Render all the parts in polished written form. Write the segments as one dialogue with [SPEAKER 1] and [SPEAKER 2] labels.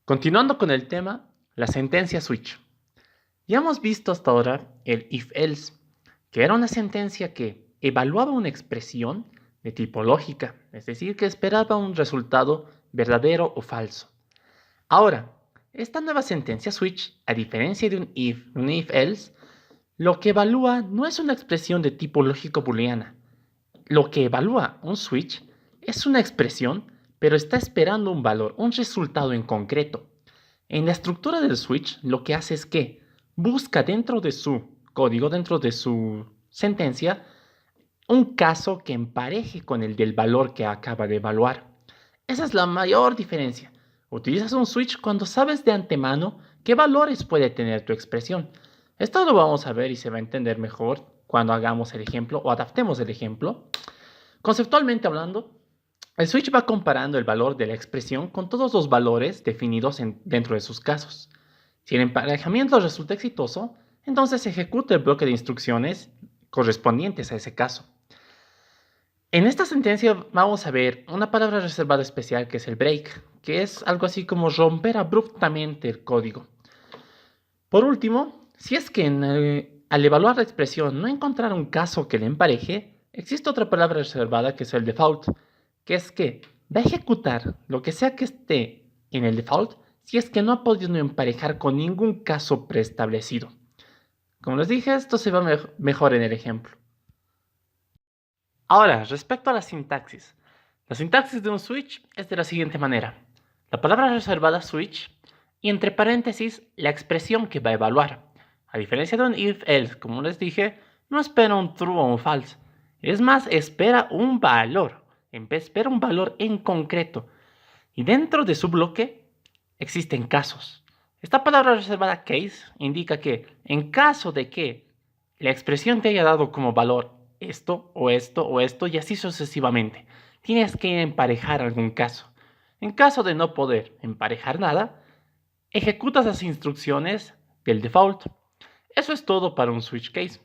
[SPEAKER 1] Continuando con el tema, la sentencia switch. Ya hemos visto hasta ahora el if-else, que era una sentencia que evaluaba una expresión de tipo lógica, es decir, que esperaba un resultado verdadero o falso. Ahora, esta nueva sentencia switch, a diferencia de un if-else, lo que evalúa no es una expresión de tipo lógico booleana. Lo que evalúa un switch es una expresión, pero está esperando un valor, un resultado en concreto. En la estructura del switch, lo que hace es que busca dentro de su código, dentro de su sentencia, un caso que empareje con el del valor que acaba de evaluar. Esa es la mayor diferencia. Utilizas un switch cuando sabes de antemano qué valores puede tener tu expresión. Esto lo vamos a ver y se va a entender mejor cuando hagamos el ejemplo o adaptemos el ejemplo. Conceptualmente hablando, el switch va comparando el valor de la expresión con todos los valores definidos dentro de sus casos. Si el emparejamiento resulta exitoso, entonces se ejecuta el bloque de instrucciones correspondientes a ese caso. En esta sentencia vamos a ver una palabra reservada especial que es el break, que es algo así como romper abruptamente el código. Por último, si es que al evaluar la expresión no encontrar un caso que le empareje, existe otra palabra reservada que es el default, que es que va a ejecutar lo que sea que esté en el default si es que no ha podido emparejar con ningún caso preestablecido. Como les dije, esto se va mejor en el ejemplo. Ahora, respecto a la sintaxis. La sintaxis de un switch es de la siguiente manera. La palabra reservada switch y entre paréntesis la expresión que va a evaluar. A diferencia de un if-else, como les dije, no espera un true o un false. Es más, espera un valor. Espera un valor en concreto. Y dentro de su bloque existen casos. Esta palabra reservada case indica que en caso de que la expresión te haya dado como valor esto o esto o esto y así sucesivamente, tienes que emparejar algún caso. En caso de no poder emparejar nada, ejecutas las instrucciones del default. Eso es todo para un switch case.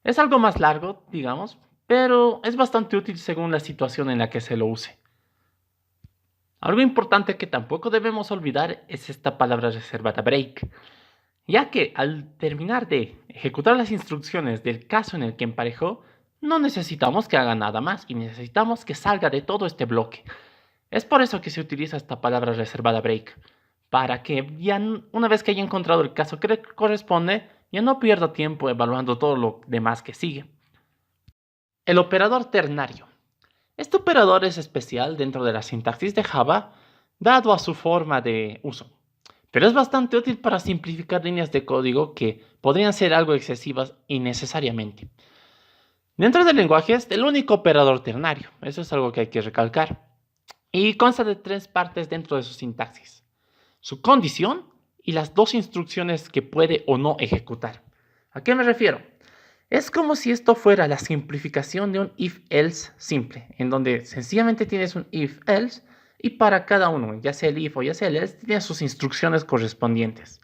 [SPEAKER 1] Es algo más largo, digamos, pero es bastante útil según la situación en la que se lo use. Algo importante que tampoco debemos olvidar es esta palabra reservada break, ya que al terminar de ejecutar las instrucciones del caso en el que emparejó, no necesitamos que haga nada más y necesitamos que salga de todo este bloque. Es por eso que se utiliza esta palabra reservada break, para que ya una vez que haya encontrado el caso que le corresponde, ya no pierda tiempo evaluando todo lo demás que sigue. El operador ternario. Este operador es especial dentro de la sintaxis de Java, dado a su forma de uso, pero es bastante útil para simplificar líneas de código que podrían ser algo excesivas innecesariamente. Dentro del lenguaje es el único operador ternario, eso es algo que hay que recalcar, y consta de tres partes dentro de su sintaxis: su condición y las dos instrucciones que puede o no ejecutar. ¿A qué me refiero? Es como si esto fuera la simplificación de un if-else simple, en donde sencillamente tienes un if-else y para cada uno, ya sea el if o ya sea el else, tienes sus instrucciones correspondientes.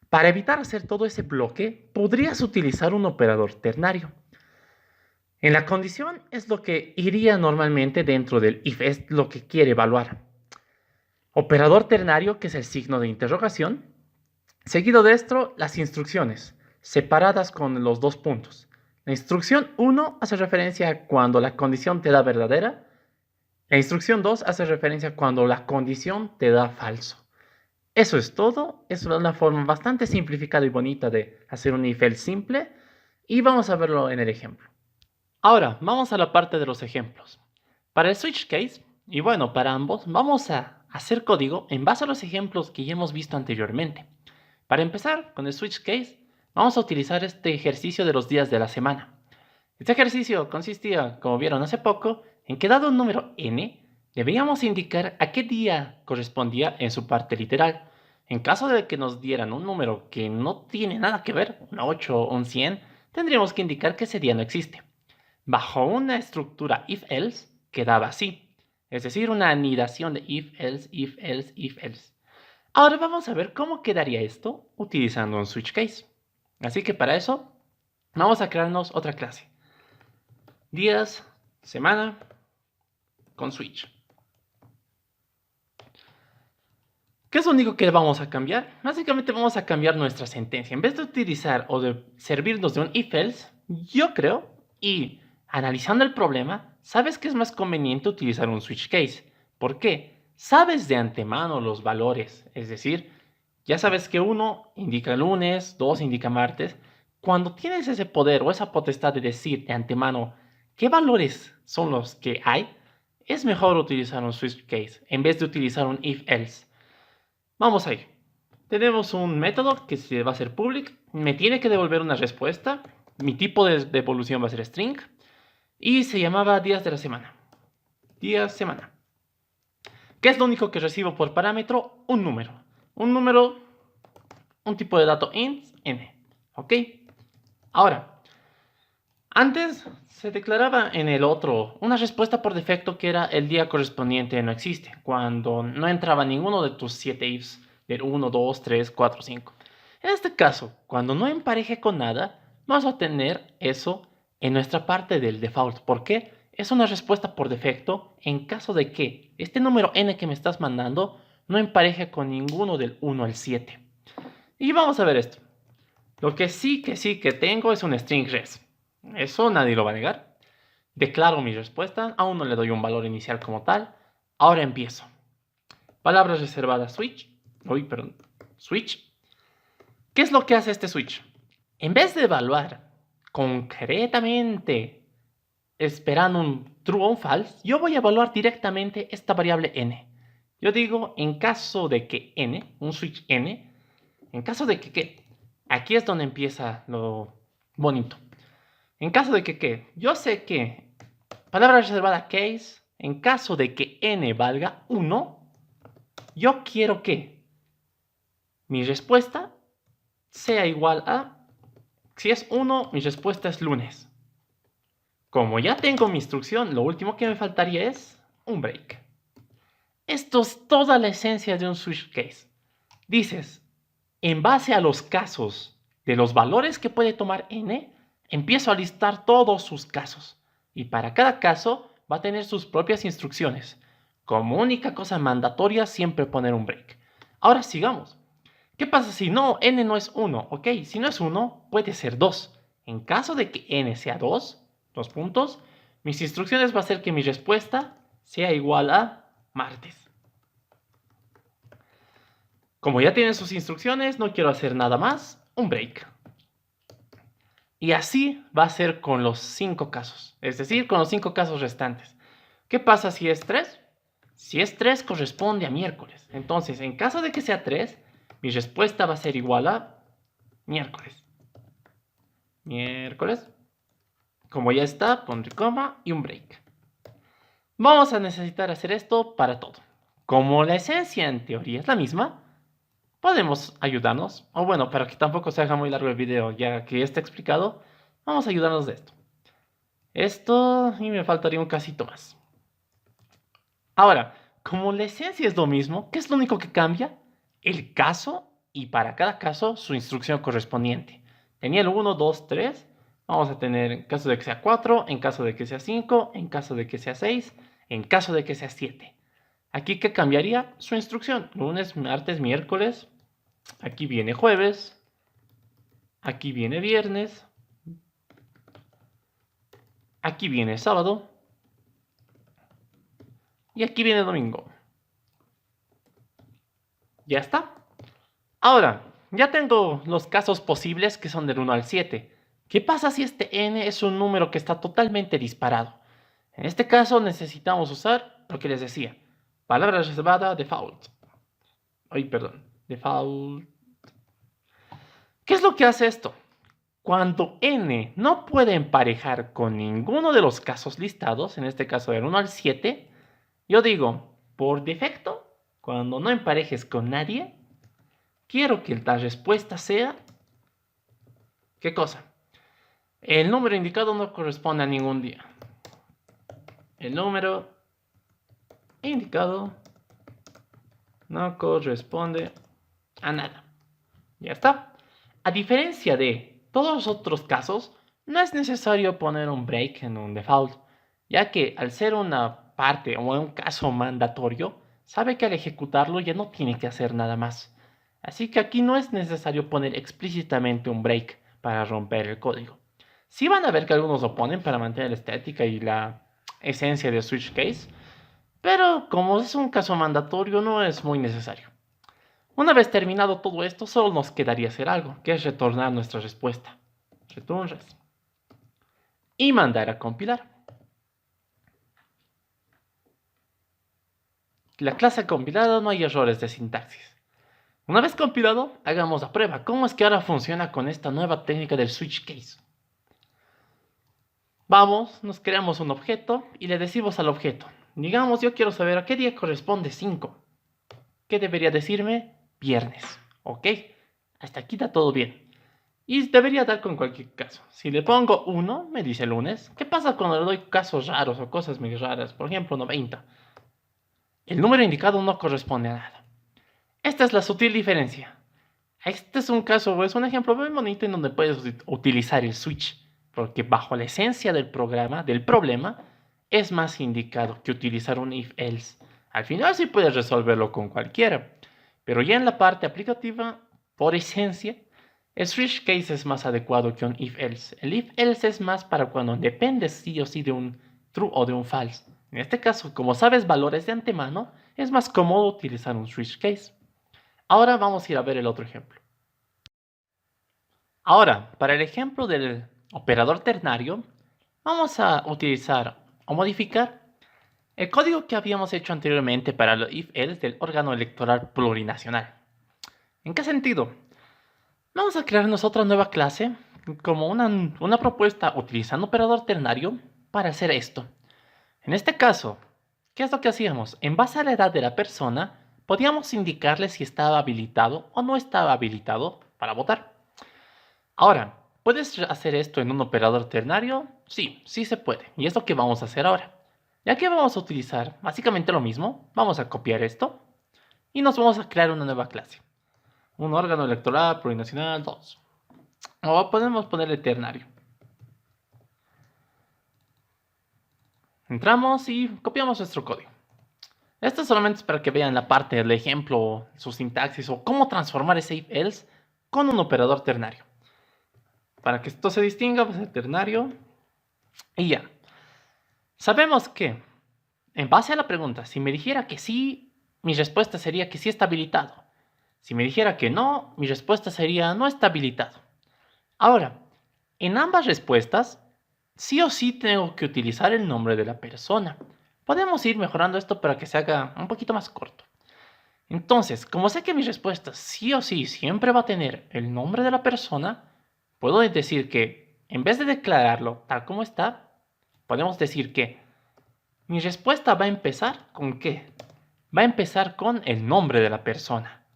[SPEAKER 1] Para evitar hacer todo ese bloque, podrías utilizar un operador ternario. En la condición es lo que iría normalmente dentro del if, es lo que quiere evaluar. Operador ternario, que es el signo de interrogación. Seguido de esto, las instrucciones, separadas con los dos puntos. La instrucción 1 hace referencia a cuando la condición te da verdadera. La instrucción 2 hace referencia a cuando la condición te da falso. Eso es todo. Es una forma bastante simplificada y bonita de hacer un if else simple. Y vamos a verlo en el ejemplo. Ahora, vamos a la parte de los ejemplos. Para el switch case, y bueno, para ambos, vamos a hacer código en base a los ejemplos que ya hemos visto anteriormente. Para empezar, con el switch case, vamos a utilizar este ejercicio de los días de la semana. Este ejercicio consistía, como vieron hace poco, en que dado un número n, debíamos indicar a qué día correspondía en su parte literal. En caso de que nos dieran un número que no tiene nada que ver, un 8 o un 100, tendríamos que indicar que ese día no existe. Bajo una estructura if-else, quedaba así, es decir, una anidación de if-else, if-else, if-else. Ahora vamos a ver cómo quedaría esto utilizando un switch case. Así que para eso vamos a crearnos otra clase. Días, semana, con switch. ¿Qué es lo único que vamos a cambiar? Básicamente vamos a cambiar nuestra sentencia. En vez de utilizar o de servirnos de un if-else, yo creo, y analizando el problema, sabes que es más conveniente utilizar un switch case. ¿Por qué? Sabes de antemano los valores, es decir, ya sabes que 1 indica lunes, 2 indica martes. Cuando tienes ese poder o esa potestad de decir de antemano qué valores son los que hay, es mejor utilizar un switch case en vez de utilizar un if-else. Vamos a ir. Tenemos un método que se va a hacer public. Me tiene que devolver una respuesta. Mi tipo de devolución va a ser string. Y se llamaba días de la semana. Días, semana. ¿Qué es lo único que recibo por parámetro? Un número. Un número, un tipo de dato int, n. ¿Ok? Ahora, antes se declaraba en el otro una respuesta por defecto que era el día correspondiente no existe, cuando no entraba ninguno de tus 7 ifs del 1, 2, 3, 4, 5. En este caso, cuando no empareje con nada, vamos a tener eso en nuestra parte del default. ¿Por qué? Es una respuesta por defecto en caso de que este número n que me estás mandando no empareje con ninguno del 1 al 7. Y vamos a ver esto. Lo que sí que tengo es un string res. Eso nadie lo va a negar. Declaro mi respuesta, aún no le doy un valor inicial como tal. Ahora empiezo. Palabras reservadas switch. Switch. ¿Qué es lo que hace este switch? En vez de evaluar concretamente esperando un true o un false, yo voy a evaluar directamente esta variable n. Yo digo, en caso de que n, un switch n, en caso de que ¿qué? Aquí es donde empieza lo bonito. En caso de que ¿qué? Yo sé que palabra reservada case, en caso de que n valga 1, yo quiero que mi respuesta sea igual a, si es 1, mi respuesta es lunes. Como ya tengo mi instrucción, lo último que me faltaría es un break. Esto es toda la esencia de un switch case. Dices, en base a los casos de los valores que puede tomar n, empiezo a listar todos sus casos. Y para cada caso va a tener sus propias instrucciones. Como única cosa mandatoria, siempre poner un break. Ahora sigamos. ¿Qué pasa si no, n no es 1? Ok, si no es 1, puede ser 2. En caso de que n sea 2, 2 puntos, mis instrucciones va a ser que mi respuesta sea igual a martes. Como ya tienen sus instrucciones, no quiero hacer nada más, un break. Y así va a ser con los 5 casos, es decir, con los 5 casos restantes. ¿Qué pasa si es 3? Si es 3 corresponde a miércoles. Entonces, en caso de que sea 3, mi respuesta va a ser igual a miércoles. Miércoles. Como ya está, pondré coma y un break. Vamos a necesitar hacer esto para todo. Como la esencia en teoría es la misma, podemos ayudarnos, o bueno, para que tampoco se haga muy largo el video, ya que está explicado, vamos a ayudarnos de esto. Esto y me faltaría un casito más. Ahora, como la esencia es lo mismo, ¿qué es lo único que cambia? El caso y para cada caso su instrucción correspondiente. Tenía el 1, 2, 3. Vamos a tener en caso de que sea 4, en caso de que sea 5, en caso de que sea 6, en caso de que sea 7. Aquí, ¿qué cambiaría? Su instrucción. Lunes, martes, miércoles. Aquí viene jueves. Aquí viene viernes. Aquí viene sábado. Y aquí viene domingo. Ya está. Ahora, ya tengo los casos posibles que son del 1 al 7. ¿Qué pasa si este n es un número que está totalmente disparado? En este caso necesitamos usar lo que les decía. Palabra reservada default. Ay, perdón. Default. ¿Qué es lo que hace esto? Cuando n no puede emparejar con ninguno de los casos listados, en este caso del 1 al 7, yo digo, por defecto, cuando no emparejes con nadie, quiero que la respuesta sea... ¿Qué cosa? El número indicado no corresponde a ningún día. El número indicado no corresponde a nada. Ya está. A diferencia de todos los otros casos, no es necesario poner un break en un default, ya que al ser una parte o un caso mandatorio, sabe que al ejecutarlo ya no tiene que hacer nada más. Así que aquí no es necesario poner explícitamente un break para romper el código. Sí van a ver que algunos lo ponen para mantener la estética y la esencia de switch case, pero como es un caso mandatorio no es muy necesario. Una vez terminado todo esto, solo nos quedaría hacer algo, que es retornar nuestra respuesta. Return res. Y mandar a compilar. La clase ha compilado, no hay errores de sintaxis. Una vez compilado, hagamos la prueba. ¿Cómo es que ahora funciona con esta nueva técnica del switch case? Vamos, nos creamos un objeto y le decimos al objeto. Digamos, yo quiero saber a qué día corresponde 5. ¿Qué debería decirme? Viernes. ¿Ok? Hasta aquí está todo bien. Y debería dar con cualquier caso. Si le pongo 1, me dice lunes. ¿Qué pasa cuando le doy casos raros o cosas muy raras? Por ejemplo, 90. El número indicado no corresponde a nada. Esta es la sutil diferencia. Este es un caso, es un ejemplo muy bonito en donde puedes utilizar el switch. Porque bajo la esencia del programa, del problema, es más indicado que utilizar un if-else. Al final sí puedes resolverlo con cualquiera. Pero ya en la parte aplicativa, por esencia, el switch case es más adecuado que un if-else. El if-else es más para cuando dependes sí o sí de un true o de un false. En este caso, como sabes valores de antemano, es más cómodo utilizar un switch case. Ahora vamos a ir a ver el otro ejemplo. Ahora, para el ejemplo del operador ternario, vamos a utilizar o modificar el código que habíamos hecho anteriormente para el if-else del órgano electoral plurinacional. ¿En qué sentido? Vamos a crearnos otra nueva clase como una propuesta utilizando operador ternario para hacer esto. En este caso, ¿qué es lo que hacíamos? En base a la edad de la persona, podíamos indicarle si estaba habilitado o no estaba habilitado para votar. Ahora, ¿puedes hacer esto en un operador ternario? Sí, sí se puede. Y es lo que vamos a hacer ahora. Ya que vamos a utilizar básicamente lo mismo, vamos a copiar esto y nos vamos a crear una nueva clase. Un órgano electoral plurinacional 2. O podemos ponerle ternario. Entramos y copiamos nuestro código. Esto solamente es para que vean la parte del ejemplo, su sintaxis o cómo transformar ese if-else con un operador ternario. Para que esto se distinga, pues el ternario y ya. Sabemos que, en base a la pregunta, si me dijera que sí, mi respuesta sería que sí está habilitado. Si me dijera que no, mi respuesta sería no está habilitado. Ahora, en ambas respuestas, sí o sí tengo que utilizar el nombre de la persona. Podemos ir mejorando esto para que se haga un poquito más corto. Entonces, como sé que mi respuesta sí o sí siempre va a tener el nombre de la persona, puedo decir que, en vez de declararlo tal como está, podemos decir que mi respuesta va a empezar ¿con qué? Va a empezar con el nombre de la persona.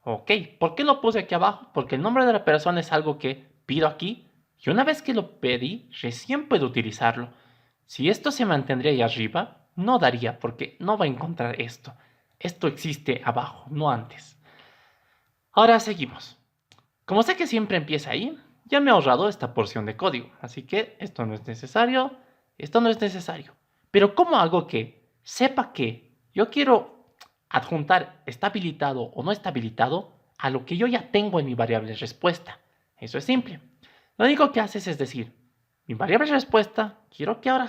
[SPEAKER 1] Ok, ¿por qué lo puse aquí abajo? Porque el nombre de la persona es algo que pido aquí y una vez que lo pedí, recién puedo utilizarlo. Si esto se mantendría ahí arriba, no daría porque no va a encontrar esto. Esto existe abajo, no antes. Ahora seguimos. Como sé que siempre empieza ahí, ya me he ahorrado esta porción de código. Así que esto no es necesario, esto no es necesario. Pero ¿cómo hago que sepa que yo quiero adjuntar está habilitado o no está habilitado a lo que yo ya tengo en mi variable respuesta? Eso es simple. Lo único que haces es decir, mi variable respuesta, quiero que ahora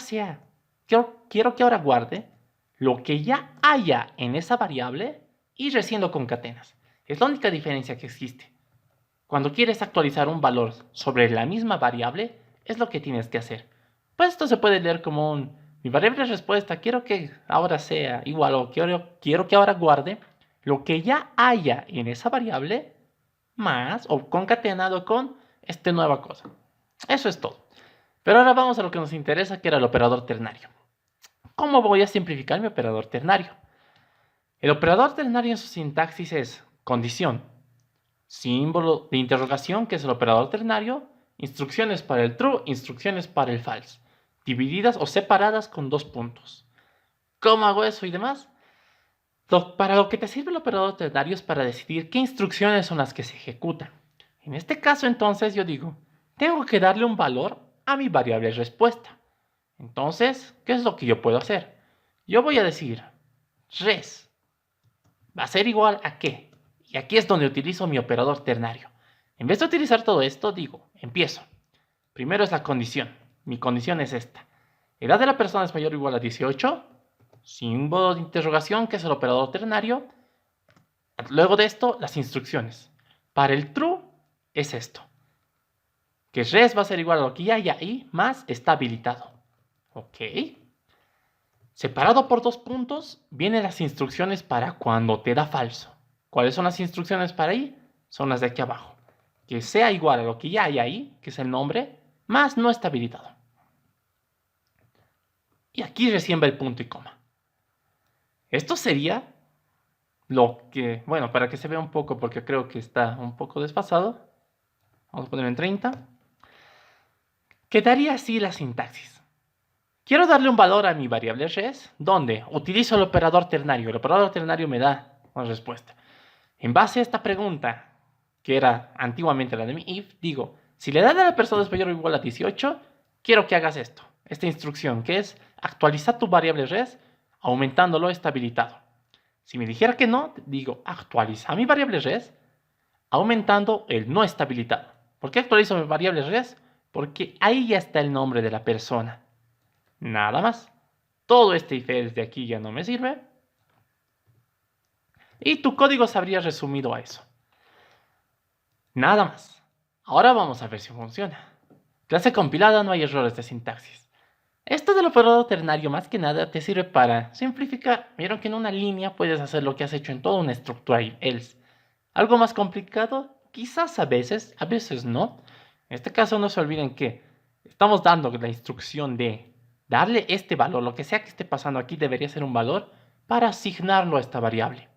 [SPEAKER 1] quiero que ahora guarde lo que ya haya en esa variable y recién lo concatenas. Es la única diferencia que existe. Cuando quieres actualizar un valor sobre la misma variable, es lo que tienes que hacer. Pues esto se puede leer como mi variable respuesta, quiero que ahora sea igual o quiero que ahora guarde lo que ya haya en esa variable más o concatenado con esta nueva cosa. Eso es todo. Pero ahora vamos a lo que nos interesa, que era el operador ternario. ¿Cómo voy a simplificar mi operador ternario? El operador ternario en su sintaxis es condición, símbolo de interrogación, que es el operador ternario, instrucciones para el true, instrucciones para el false, divididas o separadas con 2 puntos. ¿Cómo hago eso y demás? Para lo que te sirve el operador ternario es para decidir qué instrucciones son las que se ejecutan. En este caso, entonces, yo digo, tengo que darle un valor a mi variable respuesta. Entonces, ¿qué es lo que yo puedo hacer? Yo voy a decir res va a ser igual a qué. Y aquí es donde utilizo mi operador ternario. En vez de utilizar todo esto, digo, empiezo. Primero es la condición. Mi condición es esta. Edad de la persona es mayor o igual a 18. Símbolo de interrogación, que es el operador ternario. Luego de esto, las instrucciones. Para el true es esto. Que res va a ser igual a lo que ya hay ahí, más está habilitado. Ok. Separado por 2 puntos, vienen las instrucciones para cuando te da falso. ¿Cuáles son las instrucciones para ahí? Son las de aquí abajo. Que sea igual a lo que ya hay ahí, que es el nombre, más no está habilitado. Y aquí recién va el punto y coma. Esto sería lo que, bueno, para que se vea un poco, porque creo que está un poco desfasado. Vamos a ponerlo en 30. Quedaría así la sintaxis. Quiero darle un valor a mi variable res, donde utilizo el operador ternario. El operador ternario me da una respuesta. En base a esta pregunta, que era antiguamente la de mi if, digo, si la edad de la persona es mayor o igual a 18, quiero que hagas esto. Esta instrucción, que es actualizar tu variable res, aumentándolo está habilitado. Si me dijera que no, digo, actualiza mi variable res, aumentando el no está habilitado. ¿Por qué actualizo mi variable res? Porque ahí ya está el nombre de la persona. Nada más. Todo este if else de aquí ya no me sirve. Y tu código se habría resumido a eso. Nada más. Ahora vamos a ver si funciona. Clase compilada, no hay errores de sintaxis. Esto del operador ternario más que nada te sirve para simplificar. Vieron que en una línea puedes hacer lo que has hecho en toda una estructura if else. Algo más complicado, quizás a veces no. En este caso no se olviden que estamos dando la instrucción de darle este valor, lo que sea que esté pasando aquí debería ser un valor para asignarlo a esta variable.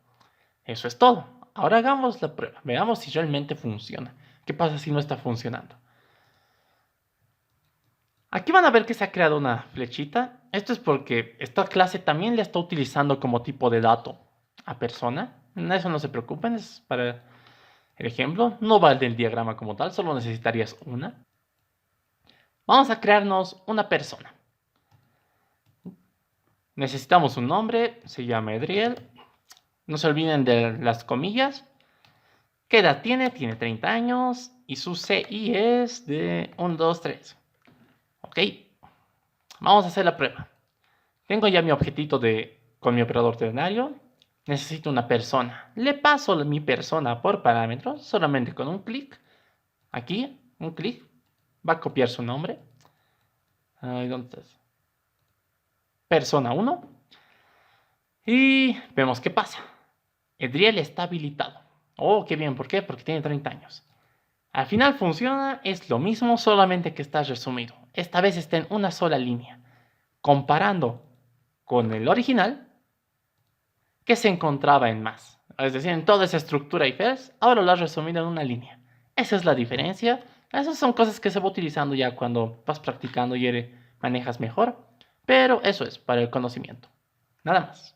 [SPEAKER 1] Eso es todo. Ahora hagamos la prueba, veamos si realmente funciona. ¿Qué pasa si no está funcionando? Aquí van a ver que se ha creado una flechita. Esto es porque esta clase también la está utilizando como tipo de dato a persona. Eso no se preocupen, es para el ejemplo. No va el del diagrama como tal, solo necesitarías una. Vamos a crearnos una persona. Necesitamos un nombre, se llama Edriel. No se olviden de las comillas. ¿Qué edad tiene? Tiene 30 años y su CI es de 1, 2, 3. Ok, vamos a hacer la prueba. Tengo ya mi objetito con mi operador ternario. Necesito una persona. Le paso mi persona por parámetros solamente con un clic. Aquí, un clic. Va a copiar su nombre. ¿Dónde está? Persona 1. Y vemos qué pasa. Edriel está habilitado. Oh, qué bien. ¿Por qué? Porque tiene 30 años. Al final funciona, es lo mismo, solamente que está resumido. Esta vez está en una sola línea. Comparando con el original, que se encontraba en más. Es decir, en toda esa estructura if else, ahora lo has resumido en una línea. Esa es la diferencia. Esas son cosas que se va utilizando ya cuando vas practicando y manejas mejor. Pero eso es para el conocimiento. Nada más.